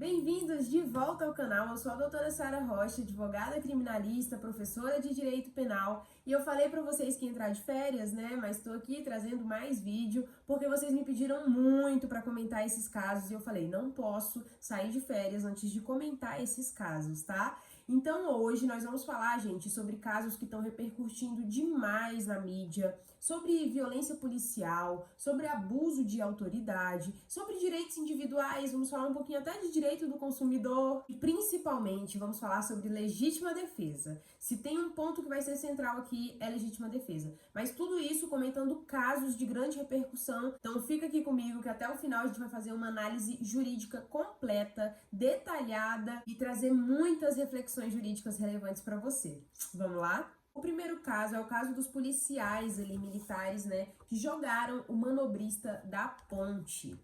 Bem-vindos de volta ao canal. Eu sou a doutora Sara Rocha, advogada criminalista, professora de Direito Penal, e eu falei para vocês que ia entrar de férias, né? Mas estou aqui trazendo mais vídeo porque vocês me pediram muito para comentar esses casos e eu falei, não posso sair de férias antes de comentar esses casos, tá? Então hoje nós vamos falar, gente, sobre casos que estão repercutindo demais na mídia, sobre violência policial, sobre abuso de autoridade, sobre direitos individuais, vamos falar um pouquinho até de direito do consumidor e principalmente vamos falar sobre legítima defesa. Se tem um ponto que vai ser central aqui é legítima defesa, mas tudo isso comentando casos de grande repercussão. Então fica aqui comigo que até o final a gente vai fazer uma análise jurídica completa, detalhada e trazer muitas reflexões jurídicas relevantes para você. Vamos lá? O primeiro caso é o caso dos policiais ali, militares, né, que jogaram o manobrista da ponte.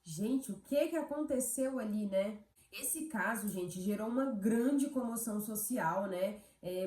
Gente, o que aconteceu ali, né? Esse caso, gente, gerou uma grande comoção social, né?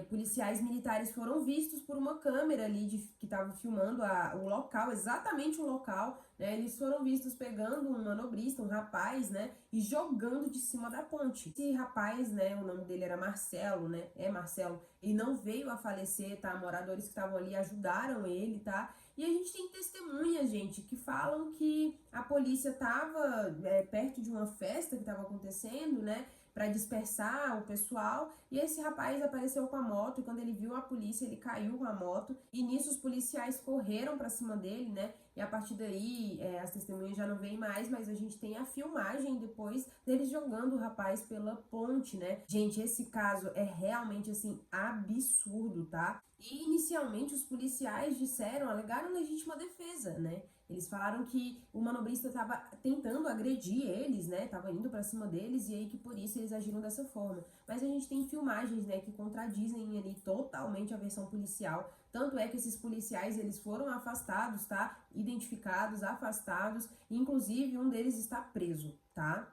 Policiais militares foram vistos por uma câmera ali que estava filmando o local, exatamente o local, né? Eles foram vistos pegando um manobrista, um rapaz, né? E jogando de cima da ponte. Esse rapaz, né? O nome dele era Marcelo, né? É Marcelo. Ele não veio a falecer, tá? Moradores que estavam ali ajudaram ele, tá? E a gente tem testemunhas, gente, que falam que a polícia estava perto de uma festa que estava acontecendo, né, para dispersar o pessoal, e esse rapaz apareceu com a moto, e quando ele viu a polícia, ele caiu com a moto, e nisso os policiais correram para cima dele, né, e a partir daí as testemunhas já não veem mais, mas a gente tem a filmagem depois deles jogando o rapaz pela ponte, né. Gente, esse caso é realmente, assim, absurdo, tá? E inicialmente os policiais alegaram legítima defesa, né? Eles falaram que o manobrista estava tentando agredir eles, né? Tava indo para cima deles e aí que por isso eles agiram dessa forma. Mas a gente tem filmagens, né, que contradizem ali totalmente a versão policial. Tanto é que esses policiais, eles foram afastados, tá? Identificados, afastados, e inclusive um deles está preso, tá?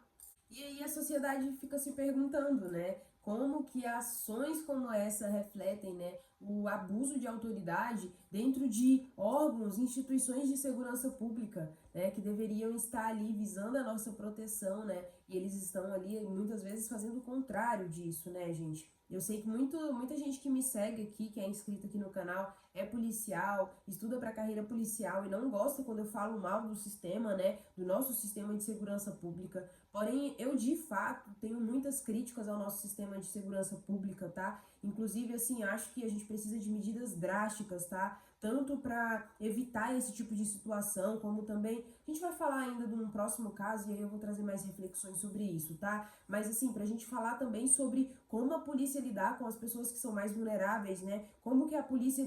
E aí a sociedade fica se perguntando, né, como que ações como essa refletem, né, o abuso de autoridade dentro de órgãos, instituições de segurança pública, né, que deveriam estar ali visando a nossa proteção, né, e eles estão ali muitas vezes fazendo o contrário disso, né, gente? Eu sei que muita gente que me segue aqui, que é inscrita aqui no canal, é policial, estuda para carreira policial e não gosta quando eu falo mal do sistema, né, do nosso sistema de segurança pública. Porém, eu de fato tenho muitas críticas ao nosso sistema de segurança pública, tá? Inclusive, assim, acho que a gente precisa de medidas drásticas, tá? Tanto para evitar esse tipo de situação, como também, a gente vai falar ainda de um próximo caso e aí eu vou trazer mais reflexões sobre isso, tá? Mas assim, pra gente falar também sobre como a polícia lidar com as pessoas que são mais vulneráveis, né? Como que a polícia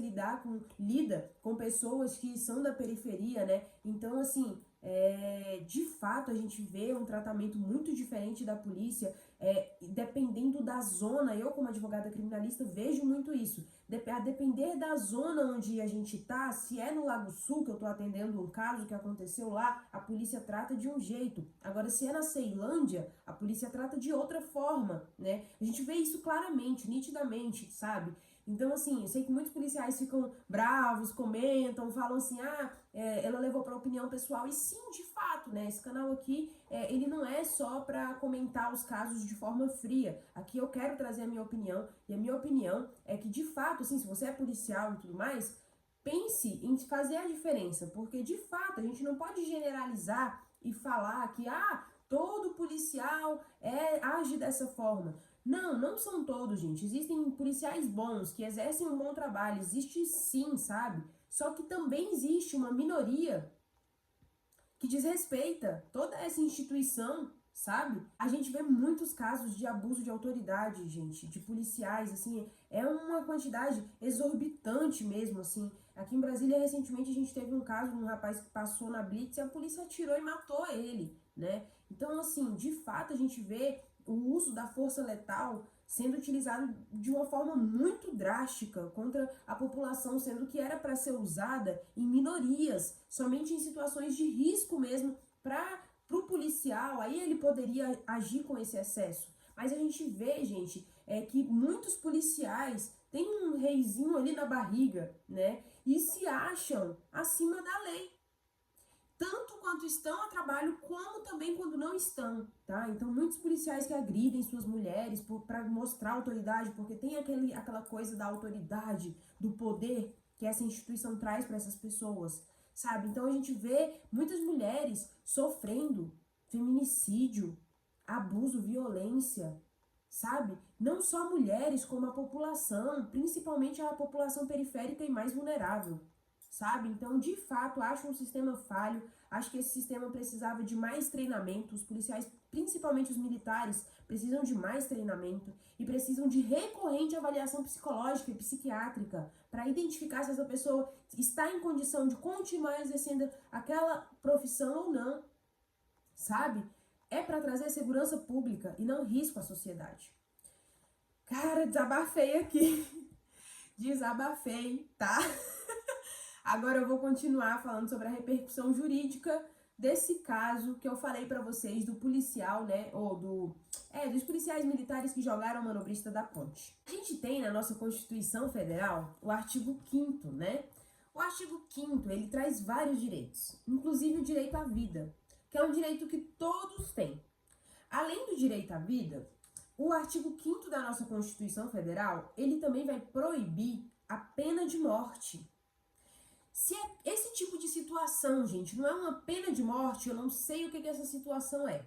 lida com pessoas que são da periferia, né? Então, assim, de fato a gente vê um tratamento muito diferente da polícia, dependendo da zona. Eu, como advogada criminalista, vejo muito isso. A depender da zona onde a gente tá, se é no Lago Sul, que eu tô atendendo um caso que aconteceu lá, a polícia trata de um jeito. Agora, se é na Ceilândia, a polícia trata de outra forma, né? A gente vê isso claramente, nitidamente, sabe? Então, assim, eu sei que muitos policiais ficam bravos, comentam, falam assim, ela levou para opinião pessoal, e sim, de fato, né, esse canal aqui, ele não é só para comentar os casos de forma fria. Aqui eu quero trazer a minha opinião, e a minha opinião é que, de fato, assim, se você é policial e tudo mais, pense em fazer a diferença, porque, de fato, a gente não pode generalizar e falar que, todo policial age dessa forma. Não, não são todos, gente. Existem policiais bons que exercem um bom trabalho, existe sim, sabe? Só que também existe uma minoria que desrespeita toda essa instituição, sabe? A gente vê muitos casos de abuso de autoridade, gente, de policiais, assim, é uma quantidade exorbitante mesmo, assim. Aqui em Brasília, recentemente, a gente teve um caso de um rapaz que passou na blitz e a polícia atirou e matou ele, né? Então, assim, de fato, a gente vê o uso da força letal sendo utilizado de uma forma muito drástica contra a população, sendo que era para ser usada em minorias, somente em situações de risco mesmo, para o policial, aí ele poderia agir com esse excesso. Mas a gente vê, gente, que muitos policiais têm um reizinho ali na barriga, né, e se acham acima da lei. tanto quanto estão a trabalho, como também quando não estão, tá? Então, muitos policiais que agridem suas mulheres para mostrar autoridade, porque tem aquela coisa da autoridade, do poder que essa instituição traz para essas pessoas, sabe? Então, a gente vê muitas mulheres sofrendo feminicídio, abuso, violência, sabe? Não só mulheres, como a população, principalmente a população periférica e mais vulnerável, sabe? Então, de fato, acho um sistema falho, acho que esse sistema precisava de mais treinamento, os policiais, principalmente os militares, precisam de mais treinamento e precisam de recorrente avaliação psicológica e psiquiátrica para identificar se essa pessoa está em condição de continuar exercendo aquela profissão ou não, sabe? É para trazer segurança pública e não risco à sociedade. Cara, desabafei aqui. Desabafei, tá? Agora eu vou continuar falando sobre a repercussão jurídica desse caso que eu falei pra vocês do policial, né? Dos policiais militares que jogaram o manobrista da ponte. A gente tem na nossa Constituição Federal o artigo 5º, né? O artigo 5º, ele traz vários direitos, inclusive o direito à vida, que é um direito que todos têm. Além do direito à vida, o artigo 5º da nossa Constituição Federal, ele também vai proibir a pena de morte. Se é esse tipo de situação, gente, não é uma pena de morte, eu não sei o que essa situação é.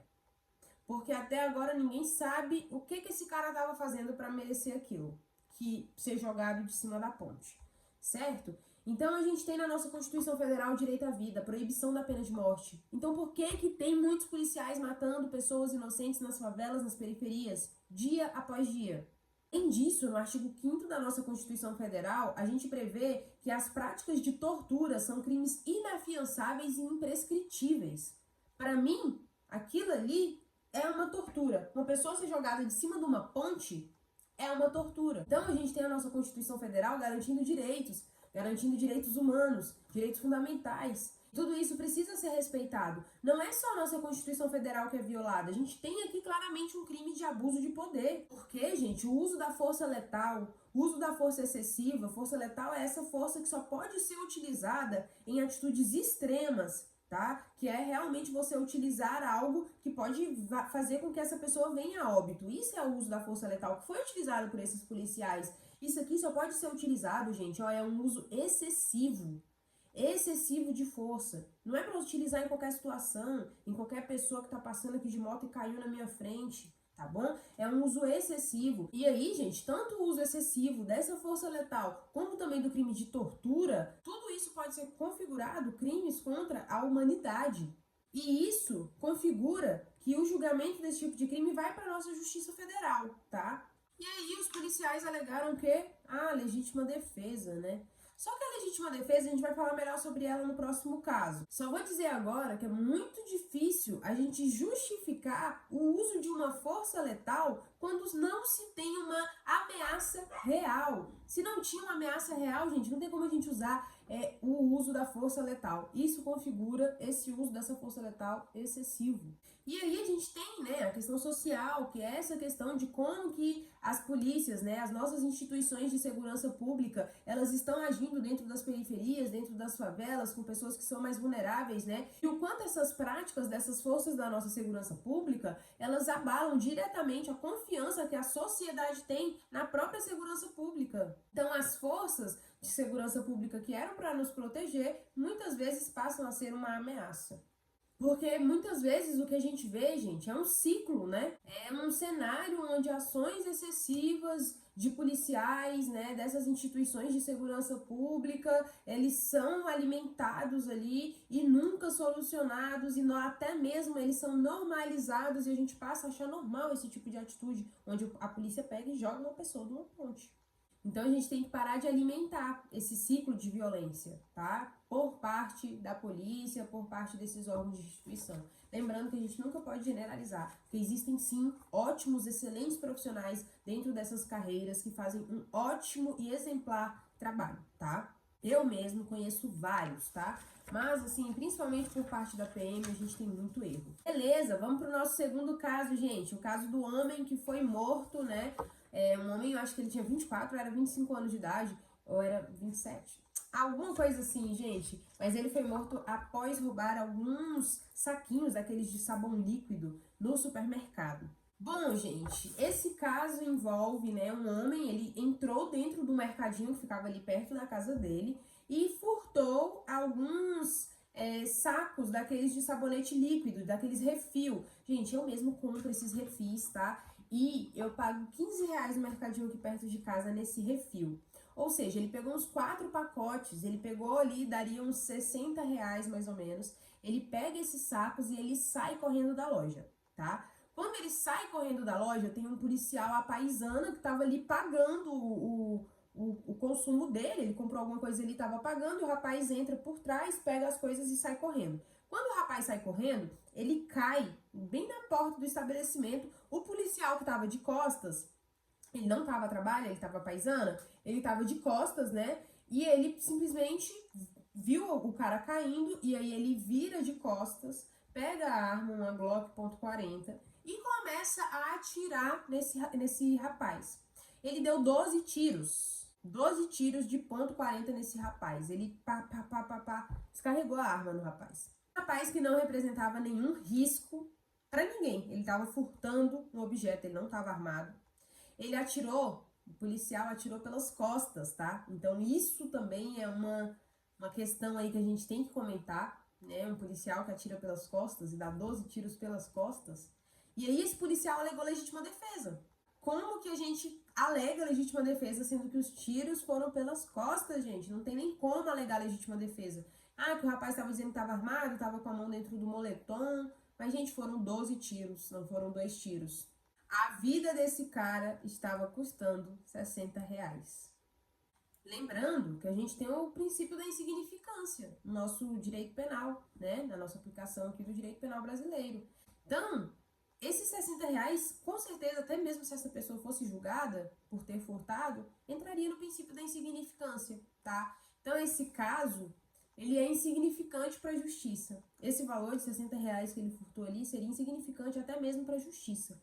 Porque até agora ninguém sabe o que esse cara estava fazendo para merecer aquilo, que ser jogado de cima da ponte, certo? Então a gente tem na nossa Constituição Federal o direito à vida, a proibição da pena de morte. Então por que tem muitos policiais matando pessoas inocentes nas favelas, nas periferias, dia após dia? Além disso, no artigo 5º da nossa Constituição Federal, a gente prevê que as práticas de tortura são crimes inafiançáveis e imprescritíveis. Para mim, aquilo ali é uma tortura. Uma pessoa ser jogada de cima de uma ponte é uma tortura. Então a gente tem a nossa Constituição Federal garantindo direitos humanos, direitos fundamentais. Tudo isso precisa ser respeitado. Não é só a nossa Constituição Federal que é violada. A gente tem aqui claramente um crime de abuso de poder. Porque, gente, o uso da força letal, o uso da força excessiva, força letal é essa força que só pode ser utilizada em atitudes extremas, tá? Que é realmente você utilizar algo que pode fazer com que essa pessoa venha a óbito. Isso é o uso da força letal que foi utilizado por esses policiais. Isso aqui só pode ser utilizado, gente, é um uso excessivo de força. Não é para utilizar em qualquer situação, em qualquer pessoa que tá passando aqui de moto e caiu na minha frente, tá bom? É um uso excessivo. E aí, gente, tanto o uso excessivo dessa força letal, como também do crime de tortura, tudo isso pode ser configurado crimes contra a humanidade. E isso configura que o julgamento desse tipo de crime vai para nossa Justiça Federal, tá? E aí os policiais alegaram que legítima defesa, né? Só que a legítima defesa, a gente vai falar melhor sobre ela no próximo caso. Só vou dizer agora que é muito difícil a gente justificar o uso de uma força letal quando não se tem uma ameaça real. Se não tinha uma ameaça real, gente, não tem como a gente usar o uso da força letal. Isso configura esse uso dessa força letal excessivo. E aí a gente tem, né, a questão social, que é essa questão de como que as polícias, né, as nossas instituições de segurança pública, elas estão agindo dentro das periferias, dentro das favelas, com pessoas que são mais vulneráveis, né, e o quanto essas práticas dessas forças da nossa segurança pública, elas abalam diretamente a confiança que a sociedade tem na própria segurança pública. Então as forças de segurança pública que eram para nos proteger, muitas vezes passam a ser uma ameaça. Porque muitas vezes o que a gente vê, gente, é um ciclo, né? É um cenário onde ações excessivas de policiais, né, dessas instituições de segurança pública, eles são alimentados ali e nunca solucionados, e até mesmo eles são normalizados e a gente passa a achar normal esse tipo de atitude, onde a polícia pega e joga uma pessoa de uma ponte. Então a gente tem que parar de alimentar esse ciclo de violência, tá? Por parte da polícia, por parte desses órgãos de instituição. Lembrando que a gente nunca pode generalizar, porque existem sim ótimos, excelentes profissionais dentro dessas carreiras que fazem um ótimo e exemplar trabalho, tá? Eu mesmo conheço vários, tá? Mas, assim, principalmente por parte da PM, a gente tem muito erro. Beleza, vamos pro nosso segundo caso, gente. O caso do homem que foi morto, né? Um homem, eu acho que ele tinha 24, era 25 anos de idade, ou era 27. Alguma coisa assim, gente. Mas ele foi morto após roubar alguns saquinhos daqueles de sabão líquido no supermercado. Bom, gente, esse caso envolve, né, um homem, ele entrou dentro do mercadinho que ficava ali perto da casa dele e furtou alguns sacos daqueles de sabonete líquido, daqueles refil. Gente, eu mesmo compro esses refis, tá? E eu pago R$ 15 no mercadinho aqui perto de casa nesse refil. Ou seja, ele pegou uns 4 pacotes, ele pegou ali, daria uns R$ 60 mais ou menos. Ele pega esses sacos e ele sai correndo da loja, tá? Quando ele sai correndo da loja, tem um policial à paisana que tava ali pagando o consumo dele. Ele comprou alguma coisa, ele tava pagando, e o rapaz entra por trás, pega as coisas e sai correndo. Quando o rapaz sai correndo, ele cai bem na porta do estabelecimento. O policial que tava de costas, ele não tava a trabalho, ele tava paisana, ele tava de costas, né? E ele simplesmente viu o cara caindo, e aí ele vira de costas, pega a arma, uma Glock .40, e começa a atirar nesse rapaz. Ele deu 12 tiros. 12 tiros de .40 nesse rapaz. Ele descarregou a arma no rapaz. Rapaz que não representava nenhum risco para ninguém. Ele estava furtando um objeto, ele não estava armado. Ele atirou, o policial atirou pelas costas, tá? Então isso também é uma questão aí que a gente tem que comentar, né? Um policial que atira pelas costas e dá 12 tiros pelas costas. E aí esse policial alegou legítima defesa. Como que a gente alega legítima defesa, sendo que os tiros foram pelas costas, gente? Não tem nem como alegar legítima defesa. Ah, que o rapaz estava dizendo que estava armado, estava com a mão dentro do moletom. Mas, gente, foram 12 tiros, não foram 2 tiros. A vida desse cara estava custando R$ 60. Lembrando que a gente tem o princípio da insignificância no nosso direito penal, né? Na nossa aplicação aqui do direito penal brasileiro. Então, esses R$ 60, com certeza, até mesmo se essa pessoa fosse julgada por ter furtado, entraria no princípio da insignificância, tá? Então, esse caso, ele é insignificante para a justiça. Esse valor de R$ 60 que ele furtou ali seria insignificante até mesmo para a justiça.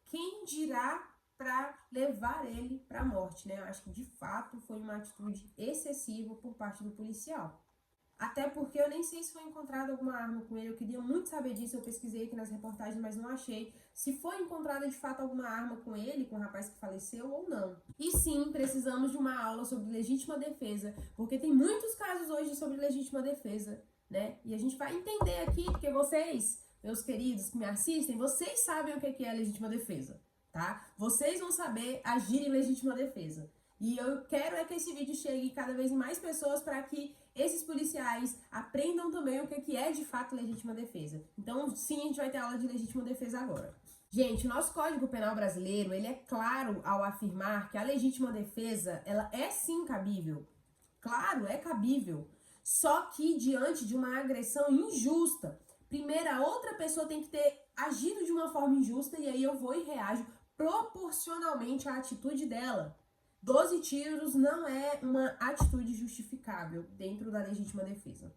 Quem dirá para levar ele para a morte, né? Eu acho que, de fato, foi uma atitude excessiva por parte do policial. Até porque eu nem sei se foi encontrada alguma arma com ele, eu queria muito saber disso, eu pesquisei aqui nas reportagens, mas não achei se foi encontrada de fato alguma arma com ele, com o rapaz que faleceu ou não. E sim, precisamos de uma aula sobre legítima defesa, porque tem muitos casos hoje sobre legítima defesa, né? E a gente vai entender aqui, porque vocês, meus queridos que me assistem, vocês sabem o que é legítima defesa, tá? Vocês vão saber agir em legítima defesa. E eu quero é que esse vídeo chegue cada vez mais pessoas para que esses policiais aprendam também o que é de fato legítima defesa. Então, sim, a gente vai ter aula de legítima defesa agora. Gente, o nosso Código Penal brasileiro, ele é claro ao afirmar que a legítima defesa, ela é sim cabível. Claro, é cabível. Só que diante de uma agressão injusta, primeiro a outra pessoa tem que ter agido de uma forma injusta e aí eu vou e reajo proporcionalmente à atitude dela. 12 tiros não é uma atitude justificável dentro da legítima defesa.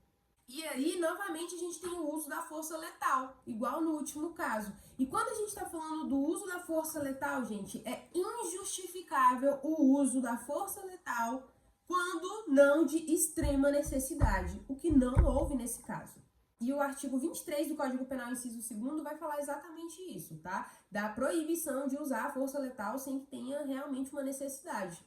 E aí, novamente, a gente tem o uso da força letal, igual no último caso. E quando a gente está falando do uso da força letal, gente, é injustificável o uso da força letal quando não de extrema necessidade, o que não houve nesse caso. E o artigo 23 do Código Penal, inciso 2º, vai falar exatamente isso, tá? Da proibição de usar a força letal sem que tenha realmente uma necessidade.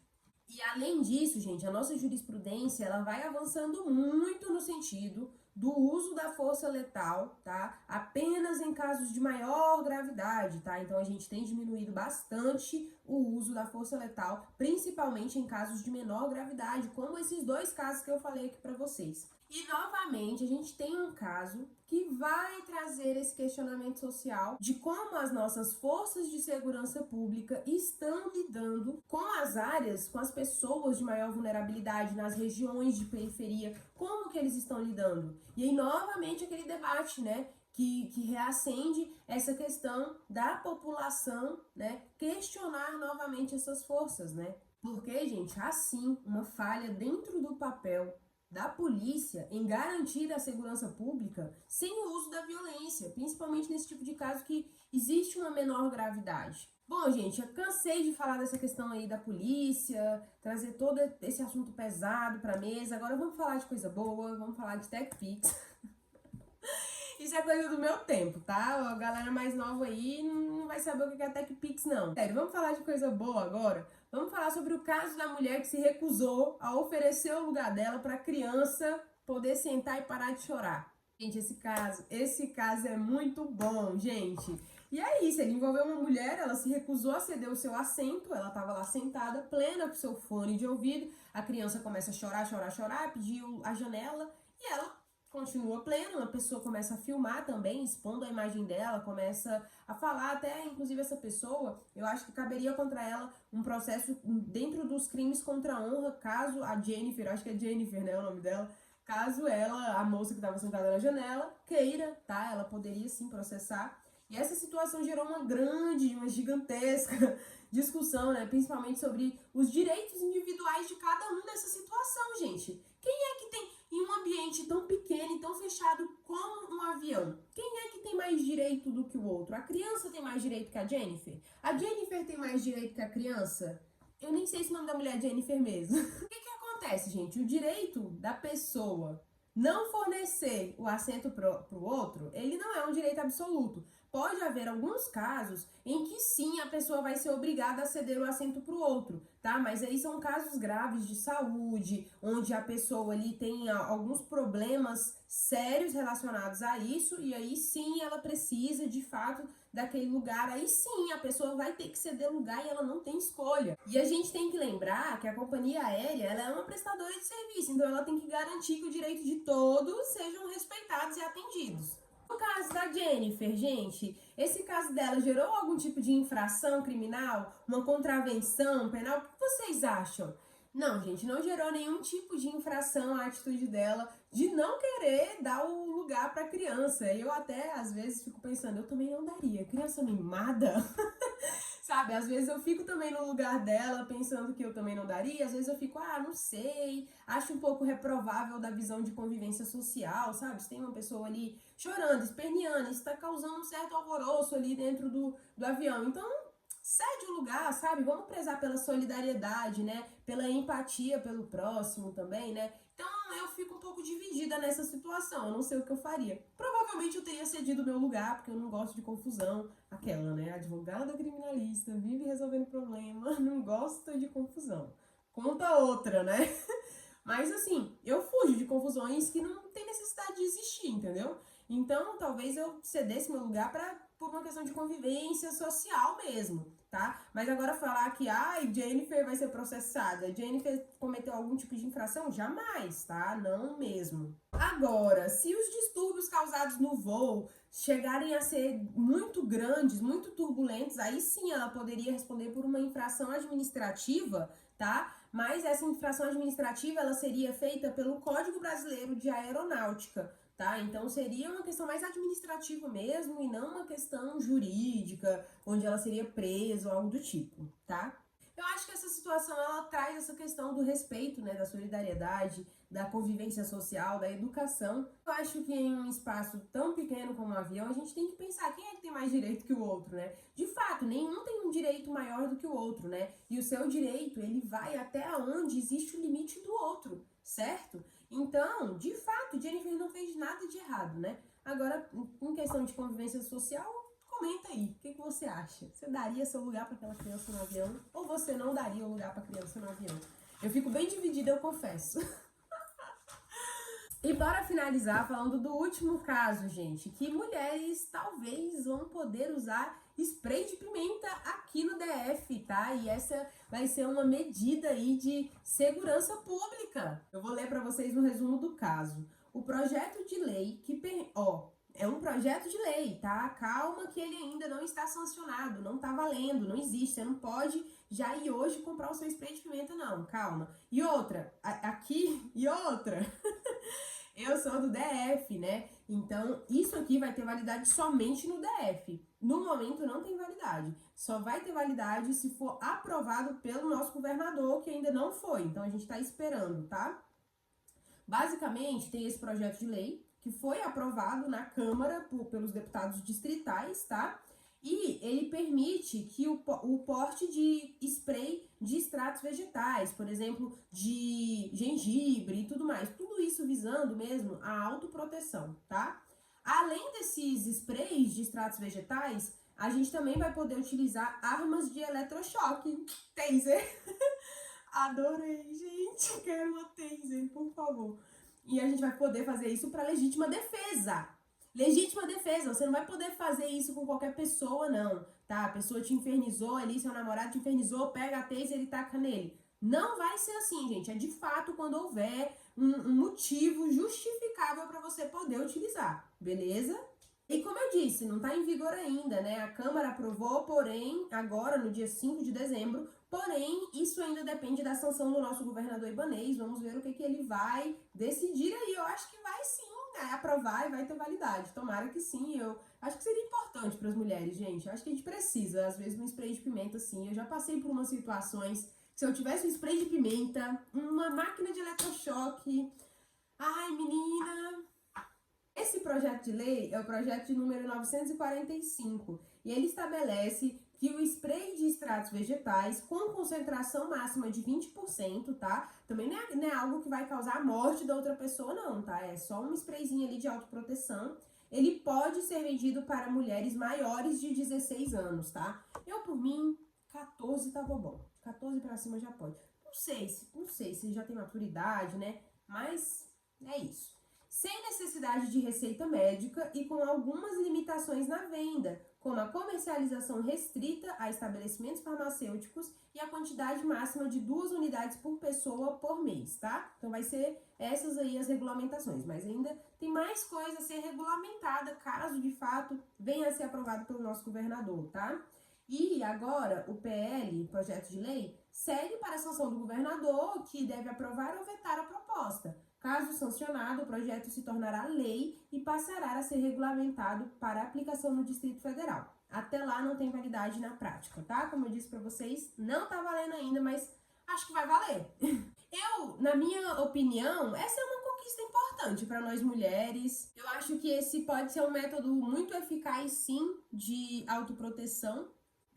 E além disso, gente, a nossa jurisprudência, ela vai avançando muito no sentido do uso da força letal, tá? Apenas em casos de maior gravidade, tá? Então a gente tem diminuído bastante o uso da força letal, principalmente em casos de menor gravidade, como esses 2 casos que eu falei aqui pra vocês. E, novamente, a gente tem um caso que vai trazer esse questionamento social de como as nossas forças de segurança pública estão lidando com as áreas, com as pessoas de maior vulnerabilidade nas regiões de periferia, como que eles estão lidando. E aí, novamente, aquele debate, né, que reacende essa questão da população, né, questionar novamente essas forças, né. Porque, gente, há sim uma falha dentro do papel da polícia em garantir a segurança pública sem o uso da violência, principalmente nesse tipo de caso que existe uma menor gravidade. Bom, gente, eu cansei de falar dessa questão aí da polícia, trazer todo esse assunto pesado pra mesa. Agora vamos falar de coisa boa, vamos falar de TechPix. Isso é coisa do meu tempo, tá? A galera mais nova aí não vai saber o que é TechPix, não. Sério, vamos falar de coisa boa agora? Vamos falar sobre o caso da mulher que se recusou a oferecer o lugar dela para a criança poder sentar e parar de chorar. Gente, esse caso é muito bom, gente. E é isso, ele envolveu uma mulher, ela se recusou a ceder o seu assento, ela estava lá sentada, plena com seu fone de ouvido, a criança começa a chorar, pediu a janela e ela continua plena, uma pessoa começa a filmar também, expondo a imagem dela, começa a falar, até inclusive essa pessoa, eu acho que caberia contra ela um processo dentro dos crimes contra a honra, caso a Jennifer, acho que é Jennifer, né, o nome dela, caso ela, a moça que estava sentada na janela, queira, tá, ela poderia sim processar. E essa situação gerou uma gigantesca discussão, né, principalmente sobre os direitos individuais de cada um nessa situação, gente. Quem é que tem em um ambiente tão pequeno e tão fechado como um avião? Quem é que tem mais direito do que o outro? A criança tem mais direito que a Jennifer? A Jennifer tem mais direito que a criança? Eu nem sei se o nome da mulher é Jennifer mesmo. O que acontece, gente? O direito da pessoa não fornecer o assento pro outro, ele não é um direito absoluto. Pode haver alguns casos em que sim, a pessoa vai ser obrigada a ceder o assento para o outro, tá? Mas aí são casos graves de saúde, onde a pessoa ali tem alguns problemas sérios relacionados a isso, e aí sim ela precisa de fato daquele lugar, aí sim a pessoa vai ter que ceder lugar e ela não tem escolha. E a gente tem que lembrar que a companhia aérea, ela é uma prestadora de serviço, então ela tem que garantir que o direito de todos sejam respeitados e atendidos. No caso da Jennifer, gente, esse caso dela gerou algum tipo de infração criminal? Uma contravenção penal? O que vocês acham? Não, gente, não gerou nenhum tipo de infração à atitude dela de não querer dar o lugar para criança. Eu até, às vezes, fico pensando, eu também não daria. Criança mimada? Sabe, às vezes eu fico também no lugar dela pensando que eu também não daria, às vezes eu fico, não sei, acho um pouco reprovável da visão de convivência social, sabe? Se tem uma pessoa ali chorando, esperneando, isso tá causando um certo alvoroço ali dentro do avião. Então, cede o lugar, sabe? Vamos prezar pela solidariedade, né? Pela empatia pelo próximo também, né? Então, eu fico um pouco dividida nessa situação, eu não sei o que eu faria. Provavelmente eu teria cedido o meu lugar, porque eu não gosto de confusão. Aquela, né? Advogada criminalista, vive resolvendo problema, não gosta de confusão. Conta outra, né? Mas assim, eu fujo de confusões que não tem necessidade de existir, entendeu? Então, talvez eu cedesse meu lugar por uma questão de convivência social mesmo, tá? Mas agora falar que, Jennifer vai ser processada, Jennifer cometeu algum tipo de infração? Jamais, tá? Não mesmo. Agora, se os distúrbios causados no voo chegarem a ser muito grandes, muito turbulentos, aí sim ela poderia responder por uma infração administrativa, tá? Mas essa infração administrativa, ela seria feita pelo Código Brasileiro de Aeronáutica, tá? Então seria uma questão mais administrativa mesmo e não uma questão jurídica, onde ela seria presa ou algo do tipo, tá? Eu acho que essa situação, ela traz essa questão do respeito, né, da solidariedade, da convivência social, da educação. Eu acho que em um espaço tão pequeno como um avião, a gente tem que pensar quem é que tem mais direito que o outro, né? De fato, nenhum tem um direito maior do que o outro, né? E o seu direito, ele vai até onde existe o limite do outro, certo? Então, de fato, Jennifer não fez nada de errado, né? Agora, em questão de convivência social, comenta aí, o que você acha? Você daria seu lugar para aquela criança no avião? Ou você não daria o lugar para criança no avião? Eu fico bem dividida, eu confesso. E para finalizar, falando do último caso, gente, que mulheres talvez vão poder usar spray de pimenta aqui no DF, tá? E essa vai ser uma medida aí de segurança pública. Eu vou ler para vocês um resumo do caso. O projeto de lei que... é um projeto de lei, tá? Calma que ele ainda não está sancionado, não tá valendo, não existe. Você não pode já ir hoje comprar o seu spray de pimenta, não. Calma. E outra, eu sou do DF, né? Então, isso aqui vai ter validade somente no DF. No momento, não tem validade. Só vai ter validade se for aprovado pelo nosso governador, que ainda não foi. Então, a gente tá esperando, tá? Basicamente, tem esse projeto de lei que foi aprovado na Câmara pelos deputados distritais, tá? E ele permite que o porte de spray de extratos vegetais, por exemplo, de gengibre e tudo mais, tudo isso visando mesmo a autoproteção, tá? Além desses sprays de extratos vegetais, a gente também vai poder utilizar armas de eletrochoque, taser. Adorei, gente, quero uma taser, por favor. E a gente vai poder fazer isso para legítima defesa. Legítima defesa, você não vai poder fazer isso com qualquer pessoa, não, tá? A pessoa te infernizou ali, seu namorado te infernizou, pega a taser e taca nele. Não vai ser assim, gente. É de fato quando houver um motivo justificável para você poder utilizar, beleza? E como eu disse, não está em vigor ainda, né? A Câmara aprovou, porém, agora no dia 5 de dezembro, porém, isso ainda depende da sanção do nosso governador Ibanez. Vamos ver o que ele vai decidir aí. Eu acho que vai sim, né? Aprovar e vai ter validade. Tomara que sim. Eu acho que seria importante para as mulheres, gente. Eu acho que a gente precisa, às vezes, de um spray de pimenta, assim. Eu já passei por umas situações. Se eu tivesse um spray de pimenta, uma máquina de eletrochoque. Ai, menina. Esse projeto de lei é o projeto de número 945 e ele estabelece que o spray de extratos vegetais com concentração máxima de 20%, tá? Também não é algo que vai causar a morte da outra pessoa, não, tá? É só um sprayzinho ali de autoproteção. Ele pode ser vendido para mulheres maiores de 16 anos, tá? Eu, por mim, 14 tava bom. 14 para cima já pode. Não sei se já tem maturidade, né? Mas é isso. Sem necessidade de receita médica e com algumas limitações na venda, como a comercialização restrita a estabelecimentos farmacêuticos e a quantidade máxima de 2 unidades por pessoa por mês, tá? Então vai ser essas aí as regulamentações, mas ainda tem mais coisa a ser regulamentada caso de fato venha a ser aprovado pelo nosso governador, tá? E agora o PL, projeto de lei, segue para a sanção do governador, que deve aprovar ou vetar a proposta. Caso sancionado, o projeto se tornará lei e passará a ser regulamentado para aplicação no Distrito Federal. Até lá não tem validade na prática, tá? Como eu disse para vocês, não tá valendo ainda, mas acho que vai valer. Na minha opinião, essa é uma conquista importante para nós mulheres. Eu acho que esse pode ser um método muito eficaz, sim, de autoproteção,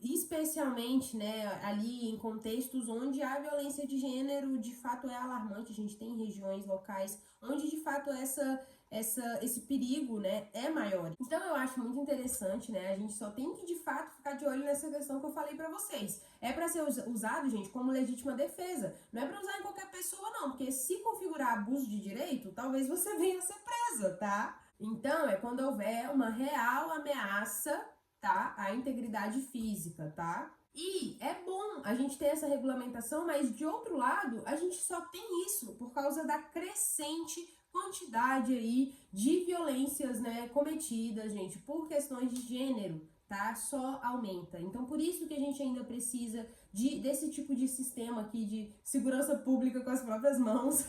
especialmente, né, ali em contextos onde a violência de gênero de fato é alarmante. A gente tem regiões locais onde de fato esse perigo, né, é maior. Então eu acho muito interessante, né, a gente só tem que de fato ficar de olho nessa questão que eu falei pra vocês. É pra ser usado, gente, como legítima defesa. Não é pra usar em qualquer pessoa, não, porque se configurar abuso de direito, talvez você venha a ser presa, tá? Então é quando houver uma real ameaça, tá? A integridade física, tá? E é bom a gente ter essa regulamentação, mas de outro lado, a gente só tem isso por causa da crescente quantidade aí de violências, né, cometidas, gente, por questões de gênero, tá? Só aumenta. Então, por isso que a gente ainda precisa desse tipo de sistema aqui de segurança pública com as próprias mãos.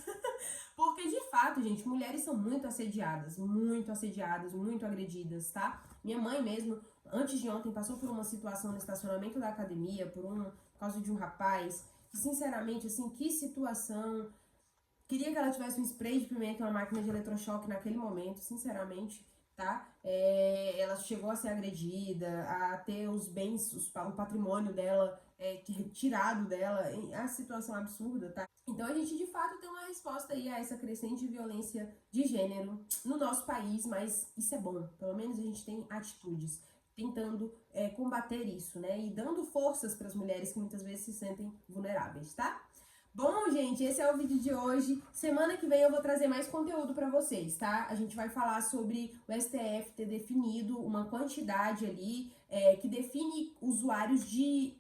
Porque, de fato, gente, mulheres são muito assediadas, muito agredidas, tá? Minha mãe mesmo, antes de ontem, passou por uma situação no estacionamento da academia, por causa de um rapaz, que, sinceramente, assim, que situação. Queria que ela tivesse um spray de pimenta e uma máquina de eletrochoque naquele momento, sinceramente, tá? Ela chegou a ser agredida, a ter os bens, o patrimônio dela tirado dela, a situação absurda, tá? Então a gente de fato tem uma resposta aí a essa crescente violência de gênero no nosso país, mas isso é bom, pelo menos a gente tem atitudes tentando combater isso, né? E dando forças para as mulheres que muitas vezes se sentem vulneráveis, tá? Bom, gente, esse é o vídeo de hoje. Semana que vem eu vou trazer mais conteúdo para vocês, tá? A gente vai falar sobre o STF ter definido uma quantidade ali que define usuários de...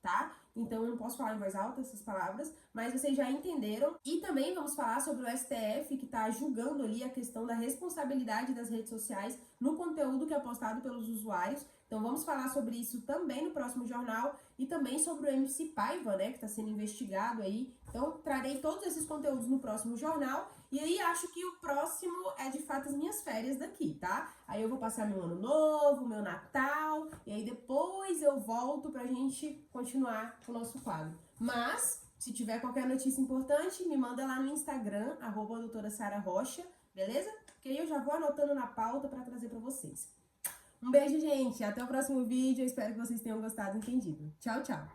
tá? Então eu não posso falar em voz alta essas palavras, mas vocês já entenderam. E também vamos falar sobre o STF que tá julgando ali a questão da responsabilidade das redes sociais no conteúdo que é postado pelos usuários. Então vamos falar sobre isso também no próximo jornal e também sobre o MC Paiva, né, que está sendo investigado aí. Então trarei todos esses conteúdos no próximo jornal e aí acho que o próximo é de fato as minhas férias daqui, tá? Aí eu vou passar meu ano novo, meu Natal e aí depois eu volto pra gente continuar o nosso quadro. Mas Se tiver qualquer notícia importante, me manda lá no Instagram, @doutora Sara Rocha, beleza? Que aí eu já vou anotando na pauta para trazer para vocês. Um beijo, gente. Até o próximo vídeo. Eu espero que vocês tenham gostado e entendido. Tchau, tchau.